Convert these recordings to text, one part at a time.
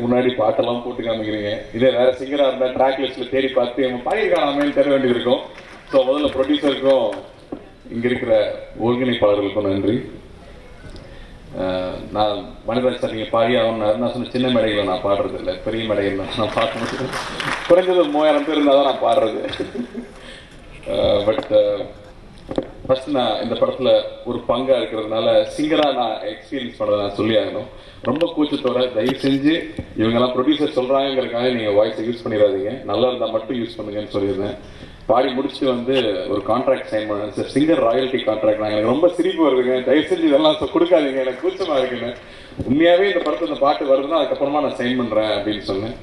முன்னாடி பாட்டெல்லாம் போட்டு காமிக்கிறீங்க. இதே வேற சிங்கரா இருந்தா ட்ராக் லிஸ்ட்ல தேடி பார்த்து நம்ம பாடியிருக்கானாமேன்னு தெரிய வேண்டியது இருக்கும். ஸோ முதல்ல ப்ரொடியூசருக்கும் இங்க இருக்கிற ஒருங்கிணைப்பாளர்களுக்கும் நன்றி. நான் மனிதராஜ் சார் நீங்க பாடி ஆகணும். நான் சொன்ன சின்ன மேடைகளை நான் பாடுறது இல்லை, பெரிய மேடைகள் நான் பாட முடியும். குறைஞ்சது 3000 பேர் இருந்தால் தான் நான் பாடுறது. பட் ஃபர்ஸ்ட் நான் இந்த படத்துல ஒரு பங்கா இருக்கிறதுனால சிங்கரா நான் எக்ஸ்பீரியன்ஸ் பண்ணதை நான் சொல்லி ஆகணும். ரொம்ப கூச்சத்தோட தயவு செஞ்சு இவங்கெல்லாம் ப்ரொடியூசர் சொல்றாங்கிறதுக்காக நீங்க வாய்ஸை யூஸ் பண்ணிடாதீங்க, நல்லா இருந்தா மட்டும் யூஸ் பண்ணுங்கன்னு சொல்லியிருந்தேன். பாடி முடிச்சுட்டு வந்து ஒரு கான்ட்ராக்ட் சைன் பண்ணேன் சார், சிங்கர் ராயல்டி கான்ட்ராக்ட். நான் எனக்கு ரொம்ப சிரிப்பு வருதுங்க, தயவு செஞ்சு இதெல்லாம் கொடுக்காதீங்க, எனக்கு கூச்சமா இருக்குன்னு. உண்மையாவே இந்த படத்துல இந்த பாட்டு வருதுன்னா அதுக்கப்புறமா நான் சைன் பண்றேன் அப்படின்னு சொன்னேன்.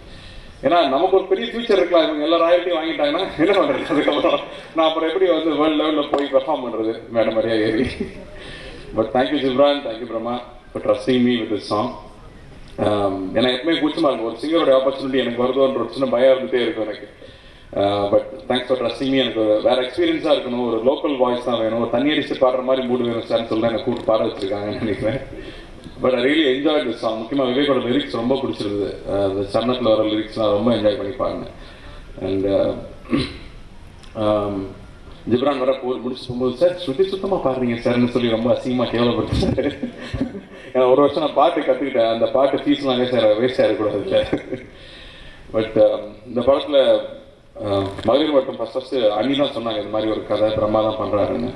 ஏன்னா நமக்கு ஒரு பெரிய ஃபியூச்சர் இருக்கலாம், இவங்க எல்லா ராயல்ட்டி வாங்கிட்டாங்கன்னா என்ன பண்றது, அதுக்கப்புறம் நான் அப்புறம் எப்படி வந்து வேர்ல்டு லெவலில் போய் பெர்ஃபார்ம் பண்றது மேடம் மாதிரியா ஏறி. But thank you Ghibran, thank you Brahma for trusting me with this song. ஏன்னா எப்பவுமே கூச்சமா இருக்கும், ஒரு சிங்கரோட ஆப்பர்ச்சுனிட்டி எனக்கு வருதோன்ற ஒரு சின்ன பயம் இருந்துகிட்டே இருக்கும் எனக்கு. But thanks for trusting me. எனக்கு வேற எக்ஸ்பீரியன்ஸாக இருக்கணும், ஒரு லோக்கல் வாய்ஸ் தான் வேணும், ஒரு தண்ணி அடிச்சு பாடுற மாதிரி மூடு வேணும் சார்னு சொல்லி எனக்கு கூப்பிட்டு பாட வச்சிருக்காங்கன்னு நினைக்கிறேன். But I really enjoy this song. முக்கியமாக விவேக்கோட லிரிக்ஸ் ரொம்ப பிடிச்சிருந்தது. அந்த சன்னத்தில் வர லிரிக்ஸ் நான் ரொம்ப என்ஜாய் பண்ணி பாடினேன். அண்ட் ஜிப்ரான் வர முடிச்சு போகும்போது சார் சுற்றி சுத்தமாக பாடுறீங்க சார்னு சொல்லி ரொம்ப அசிங்கமாக கேவலப்படுத்தாரு. ஏன்னா ஒரு வருஷம் நான் பாட்டு கற்றுக்கிட்டேன், அந்த பாட்டு ஃபீஸ்லாம் வேஸ்ட் ஆகிடக்கூடாது இல்லை. பட் இந்த படத்தில் மகளிர் மட்டும் ஃபர்ஸ்ட் அண்ணி தான் சொன்னாங்க இந்த மாதிரி ஒரு கதை பிரம்மா தான் பண்ணுறாருன்னு.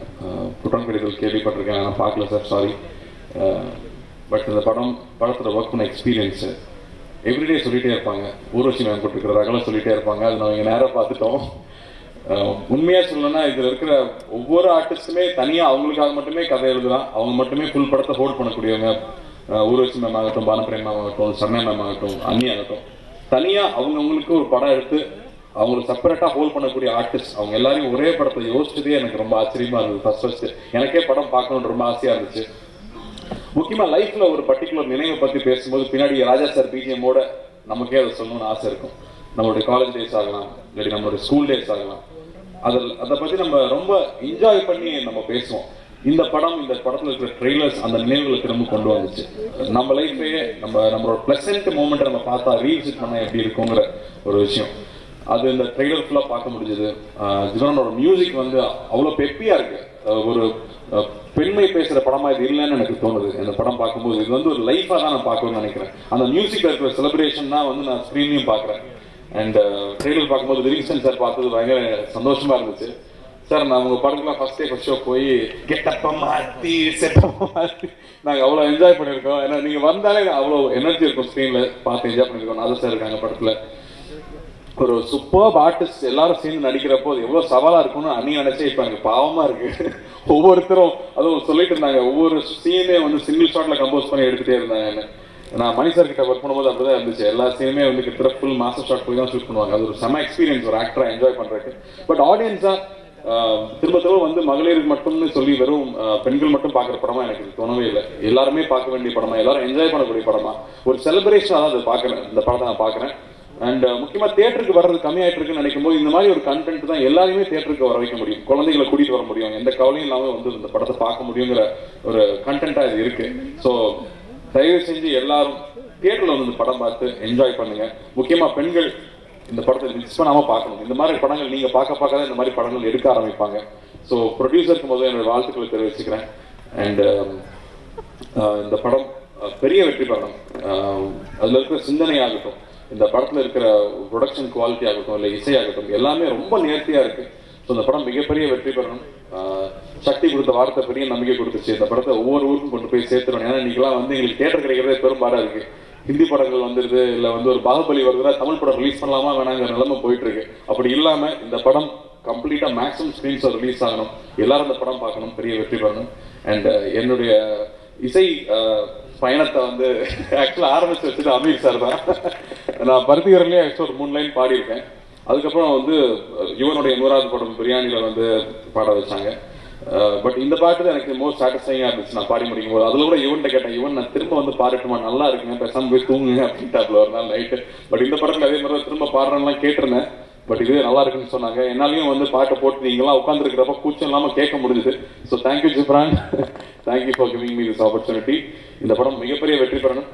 குற்றம் கடிதல் கேள்விப்பட்டிருக்கேன், ஆனால் பார்க்கல சார், சாரி. பட் இந்த படத்தில் ஒர்க் பண்ண எக்ஸ்பீரியன்ஸு எவ்ரிடே சொல்லிகிட்டே இருப்பாங்க. ஊர்வசி மேம் போட்டுருக்கிற ரகலை சொல்லிகிட்டே இருப்பாங்க, அது நாங்கள் நேராக பார்த்துட்டோம். உண்மையாக சொல்லணும்னா இதில் இருக்கிற ஒவ்வொரு ஆர்டிஸ்ட்டுமே தனியாக அவங்களுக்காக மட்டுமே கதை எழுதலாம், அவங்க மட்டுமே ஃபுல் படத்தை ஹோல்ட் பண்ணக்கூடியவங்க. ஊர்வசி மேம் ஆகட்டும், பானப்பிரேம் மேம் ஆகட்டும், சர்ணா மேம் ஆகட்டும், அண்ணி ஆகட்டும், தனியாக அவங்கவுங்களுக்கு ஒரு படம் எடுத்து அவங்களுக்கு செப்பரேட்டாக ஹோல்ட் பண்ணக்கூடிய ஆர்டிஸ்ட். அவங்க எல்லாரையும் ஒரே படத்தை யோசிச்சதே எனக்கு ரொம்ப ஆச்சரியமா இருந்தது. ஃபர்ஸ்ட் எனக்கே படம் பார்க்கணுன்னு ரொம்ப ஆசையாக இருந்துச்சு. முக்கியமா லைஃப்ல ஒரு பர்டிகுலர் நினைவை பத்தி பேசும்போது பின்னாடி ராஜா சார் பிஜிஎம்மோட நமக்கே அதை சொல்லணும்னு ஆசை இருக்கும். நம்மளுடைய காலேஜ் டேஸ் ஆகலாம், இல்லாட்டி நம்மளுடைய ஸ்கூல் டேஸ் ஆகலாம், அதை பத்தி நம்ம ரொம்ப என்ஜாய் பண்ணி நம்ம பேசுவோம். இந்த படத்துல இருக்கிற ட்ரெய்லர்ஸ் அந்த நினைவுகளை திரும்ப கொண்டு வந்துச்சு. நம்ம லைஃப்லயே நம்மளோட பிளசன்ட் மூமெண்ட் நம்ம பார்த்தா ரீவிசிட் பண்ண எப்படி இருக்குங்கிற ஒரு விஷயம் அது இந்த ட்ரெய்லர் ஃபுல்லா பார்க்க முடிஞ்சது. ஜிப்ரானோட மியூசிக் வந்து அவ்வளவு பெப்பியா இருக்கு. ஒரு பெண்மை பேசுற படமா இது இல்லைன்னு எனக்கு தோணுது. இந்த படம் பார்க்கும்போது இது வந்து ஒரு லைஃபா தான் நான் பார்க்கணும்னு நினைக்கிறேன். அந்த மியூசிக்ல இருக்கிற செலிப்ரேஷன் தான் வந்து நான் ஸ்கிரீன்லயும் பார்க்குறேன். அண்ட் ட்ரெய்லர் பார்க்கும்போது லிவிங்ஸ்டன் சார் பார்த்தது பயங்கர சந்தோஷமா இருந்துச்சு. சார் நான் உங்க படத்துக்குலாம் ஃபர்ஸ்ட் ஷோ போய் கெட்டப்ப மாத்தி செட்டப்ப மாத்தி நாங்கள் அவ்வளோ என்ஜாய் பண்ணியிருக்கோம். ஏன்னா நீங்க வந்தாலே அவ்வளோ எனர்ஜி இருக்கும், ஸ்க்ரீன்ல பார்த்து என்ஜாய் பண்ணியிருக்கோம். நாதா சார் இருக்காங்க படத்துல, ஒரு சூப்பர் ஆர்டிஸ்ட் எல்லாரும் சேர்ந்து நடிக்கிறப்போ அது எவ்வளவு சவாலா இருக்கும்னு அன்னி நினைச்சே இப்ப எனக்கு பாவமா இருக்கு. ஒவ்வொருத்தரும் அதுவும் சொல்லிட்டு இருந்தாங்க, ஒவ்வொரு சீனே வந்து சிங்கிள் ஷாட்ல கம்போஸ் பண்ணி எடுத்துட்டே இருந்தாங்க. நான் மணி சார் கிட்ட ஒர்க் பண்ணும்போது அப்படிதான் இருந்துச்சு. எல்லா சீனுமே வந்து கிட்ட ஃபுல் மாஸ்டர் ஷாட் போய் தான் ஷூட் பண்ணுவாங்க. அது ஒரு செம எக்ஸ்பீரியன்ஸ் ஒரு ஆக்டரா என்ஜாய் பண்றதுக்கு. பட் ஆடியன்ஸா திரும்ப வந்து மகளிருக்கு மட்டும்னு சொல்லி வெறும் பெண்கள் மட்டும் பார்க்குற படமா எனக்கு தோணவே இல்லை. எல்லாருமே பார்க்க வேண்டிய படமா, எல்லாரும் என்ஜாய் பண்ணக்கூடிய படமா, ஒரு செலிப்ரேஷனா தான் அதை பார்க்குறேன். இந்த படத்தை நான் பார்க்குறேன். அண்ட் முக்கியமா தியேட்டருக்கு வர்றது கம்மியாயிட்டு இருக்குன்னு நினைக்கும் போது இந்த மாதிரி ஒரு கண்டென்ட் தான் எல்லாருமே தியேட்டருக்கு வர வைக்க முடியும், குழந்தைகளை கூட்டிட்டு வர முடியும், எந்த கவலையும் இல்லாம வந்து இந்த படத்தை பார்க்க முடியுங்கிற ஒரு கண்டென்ட்டா இது இருக்கு. ஸோ தயவு செஞ்சு எல்லாரும் தியேட்டர்ல வந்து இந்த படம் பார்த்து என்ஜாய் பண்ணுங்க. முக்கியமா பெண்கள் இந்த படத்தை மிஸ் பண்ணாம பார்க்கணும். இந்த மாதிரி படங்கள் நீங்க பார்க்க தான் இந்த மாதிரி படங்கள் எடுக்க ஆரம்பிப்பாங்க. ஸோ ப்ரொடியூசருக்கு முதல்ல என்னோட வாழ்த்துக்களை தெரிவிச்சுக்கிறேன். அண்ட் இந்த படம் பெரிய வெற்றி பெறணும். அதுல இருக்கிற சிந்தனை ஆகட்டும், இந்த படத்துல இருக்கிற ப்ரொடக்ஷன் குவாலிட்டி ஆகட்டும், இல்லை இசையாகட்டும், எல்லாமே ரொம்ப நேர்த்தியா இருக்கு. ஸோ இந்த படம் மிகப்பெரிய வெற்றி பெறணும். சக்தி கொடுத்த வார்த்தை பெரிய நம்பிக்கை கொடுத்துச்சு. இந்த படத்தை ஒவ்வொரு ஊருக்கும் கொண்டு போய் சேர்த்துடணும். ஏன்னா இன்னைக்கெல்லாம் வந்து எங்களுக்கு தியேட்டர் கிடைக்கிறதே பெரும்பாடா இருக்கு. ஹிந்தி படங்கள் வந்துருது, இல்லை வந்து ஒரு பாகுபலி வருதுன்னா தமிழ் படம் ரிலீஸ் பண்ணலாமா வேணாங்கிற நிலைமை போயிட்டு இருக்கு. அப்படி இல்லாம இந்த படம் கம்ப்ளீட்டா மேக்ஸிமம் ஸ்கிரீன்ஸ் ரிலீஸ் ஆகணும், எல்லாரும் இந்த படம் பார்க்கணும், பெரிய வெற்றி பெறணும். அண்ட் என்னுடைய இசை பயணத்தை வந்து ஆக்சுவலா ஆரம்பிச்சு வச்சது அமீர் சார் தான். நான் பருத்திகரன்லேயே ஆக்சுவலா ஒரு 3 லைன் பாடியிருக்கேன். அதுக்கப்புறம் வந்து யுவனுடைய 100வது படம் பிரியாணியில வந்து பாட வச்சாங்க. பட் இந்த பாட்டு தான் எனக்கு மோஸ்ட் சாட்டிஸ்ஃபைங்கா இருந்துச்சு நான் பாடி முடிக்கும் போது. அதுல கூட யுவன் கேட்டேன், யுவன் நான் திரும்ப வந்து பாடட்டுமா, நல்லா இருக்குங்க, பேசாம போய் தூங்குங்க அப்படின்ட்டு ஒரு நாள் நைட்டு. பட் இந்த படத்துல அதே மாதிரி திரும்ப பாடுறேன்லாம் கேட்டிருந்தேன். பட் இதுவே நல்லா இருக்குன்னு சொன்னாங்க. என்னாலையும் வந்து பாட்டை போட்டு நீங்களாம் உட்காந்துருக்கிறப்ப கூச்சம் இல்லாம கேட்க முடிஞ்சுது. So thank you Ghibran, thank you for giving me this opportunity. இந்த படம் மிகப்பெரிய வெற்றி பெறணும்.